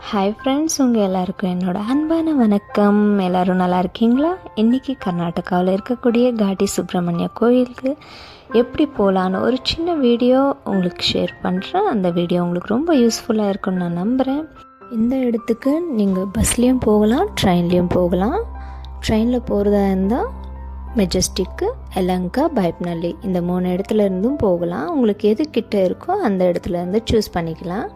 Hi friends, உங்கள் எல்லாருக்கும் என்னோட அன்பான வணக்கம். எல்லோரும் நல்லா இருக்கீங்களா? இன்றைக்கி கர்நாடகாவில் இருக்கக்கூடிய காட்டி சுப்பிரமணிய கோயிலுக்கு எப்படி போகலான்னு ஒரு சின்ன வீடியோ உங்களுக்கு ஷேர் பண்ணுறேன். அந்த வீடியோ உங்களுக்கு ரொம்ப யூஸ்ஃபுல்லாக இருக்குன்னு நான் நம்புகிறேன். இந்த இடத்துக்கு நீங்கள் பஸ்லேயும் போகலாம், ட்ரெயின்லேயும் போகலாம். ட்ரெயினில் போகிறதா இருந்தால் மெஜஸ்டிக்கு, எலங்கா, பைப்னல்லி இந்த 3 இடத்துல இருந்தும் போகலாம். உங்களுக்கு எது கிட்ட இருக்கோ அந்த இடத்துல இருந்து சூஸ் பண்ணிக்கலாம்.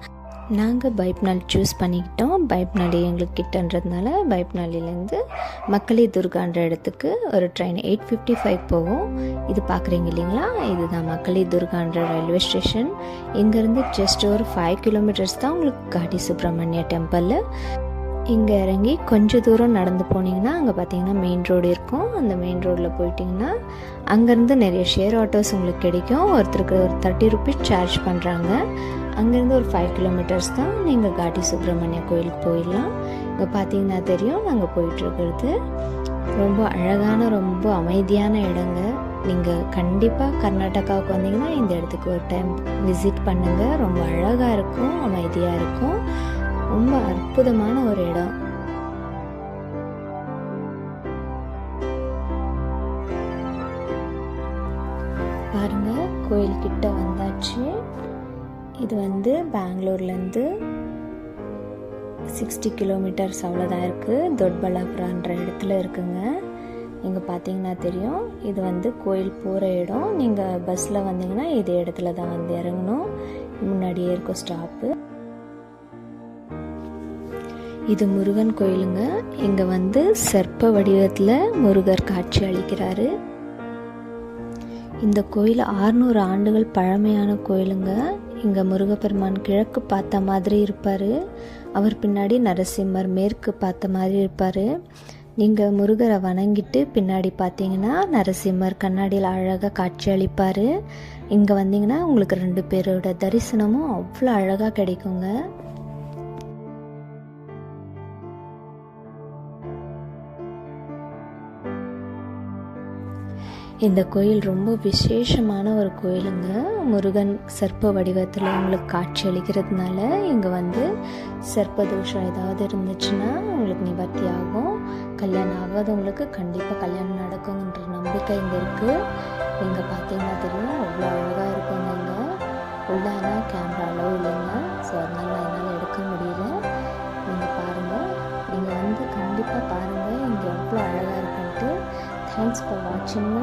நாங்கள் பைப்னல்லி சூஸ் பண்ணிக்கிட்டோம். பைப்னல்லி எங்களுக்கு கிட்டன்றதுனால பைப்னல்லிலேருந்து மக்களி துர்கான்ற இடத்துக்கு ஒரு ட்ரெயின் 8:55 போகும். இது பார்க்குறீங்க இல்லைங்களா, இதுதான் மக்களி துர்கான்ற ரயில்வே ஸ்டேஷன். இங்கேருந்து ஜஸ்ட் ஒரு 5 கிலோமீட்டர்ஸ் தான் உங்களுக்கு காட்டி சுப்பிரமணிய டெம்பிள். இங்கே இறங்கி கொஞ்சம் தூரம் நடந்து போனீங்கன்னா அங்கே பார்த்தீங்கன்னா மெயின் ரோடு இருக்கும். அந்த மெயின் ரோடில் போயிட்டிங்கன்னா அங்கேருந்து நிறைய ஷேர் ஆட்டோஸ் உங்களுக்கு கிடைக்கும். ஒருத்தருக்கு ஒரு 30 ருபீஸ் சார்ஜ் பண்ணுறாங்க. அங்கேருந்து ஒரு 5 கிலோமீட்டர்ஸ் தான் நீங்கள் காட்டி சுப்பிரமணிய கோயிலுக்கு போயிடலாம். இங்கே பார்த்தீங்கன்னா தெரியும், நாங்கள் போயிட்டுருக்கிறது ரொம்ப அழகான, ரொம்ப அமைதியான இடங்க. நீங்கள் கண்டிப்பாக கர்நாடகாவுக்கு வந்தீங்கன்னா இந்த இடத்துக்கு ஒரு டைம் விசிட் பண்ணுங்கள். ரொம்ப அழகாக இருக்கும், அமைதியாக இருக்கும், ரொம்ப அற்புதமான ஒரு இடம். பாருங்க, கோயில்கிட்ட வந்தாச்சு. இது பெங்களூர்லேருந்து 60 கிலோமீட்டர்ஸ் அவ்வளோதான் இருக்குது. தொட்பல்லாபுரான்ற இடத்துல இருக்குங்க. நீங்கள் பார்த்தீங்கன்னா தெரியும், இது கோயில் போகிற இடம். நீங்கள் பஸ்ஸில் வந்தீங்கன்னா இதே இடத்துல தான் இறங்கணும். முன்னாடியே இருக்கும் ஸ்டாப்பு. இது முருகன் கோயிலுங்க. இங்கே சர்ப்ப வடிவத்தில் முருகர் காட்சி அளிக்கிறாரு. இந்த கோயில் 600 ஆண்டுகள் பழமையான கோயிலுங்க. இங்கே முருகப்பெருமான் கிழக்கு பார்த்த மாதிரி இருப்பார். அவர் பின்னாடி நரசிம்மர் மேற்கு பார்த்த மாதிரி இருப்பார். நீங்கள் முருகரை வணங்கிட்டு பின்னாடி பார்த்தீங்கன்னா நரசிம்மர் கண்ணாடியில் அழகாக காட்சி அளிப்பார். இங்கே வந்தீங்கன்னா உங்களுக்கு 2 பேரோட தரிசனமும் அவ்வளோ அழகாக கிடைக்குங்க. இந்த கோயில் ரொம்ப விசேஷமான ஒரு கோயிலுங்க. முருகன் சர்ப்ப வடிவத்தில் உங்களுக்கு காட்சி அளிக்கிறதுனால இங்கே சர்ப்ப தோஷம் ஏதாவது இருந்துச்சுன்னா உங்களுக்கு நிவர்த்தி ஆகும். கல்யாணம் ஆகாதவங்களுக்கு கண்டிப்பாக கல்யாணம் நடக்கும்ன்ற நம்பிக்கை இங்கே இருக்குது. இங்கே பார்த்தீங்கன்னா தெரியும், அவ்வளோ அழகாக இருக்குங்க. இங்கே உள்ளானா கேமரா அளவு இல்லைங்க. ஸோ அதனால் நான் என்னால் எடுக்க முடியல. நீங்கள் பாருங்கள், நீங்கள் கண்டிப்பாக பாருங்கள் இங்கே எவ்வளோ அழகாக இருக்குன்ட்டு. Thanks for வாட்சிங்க.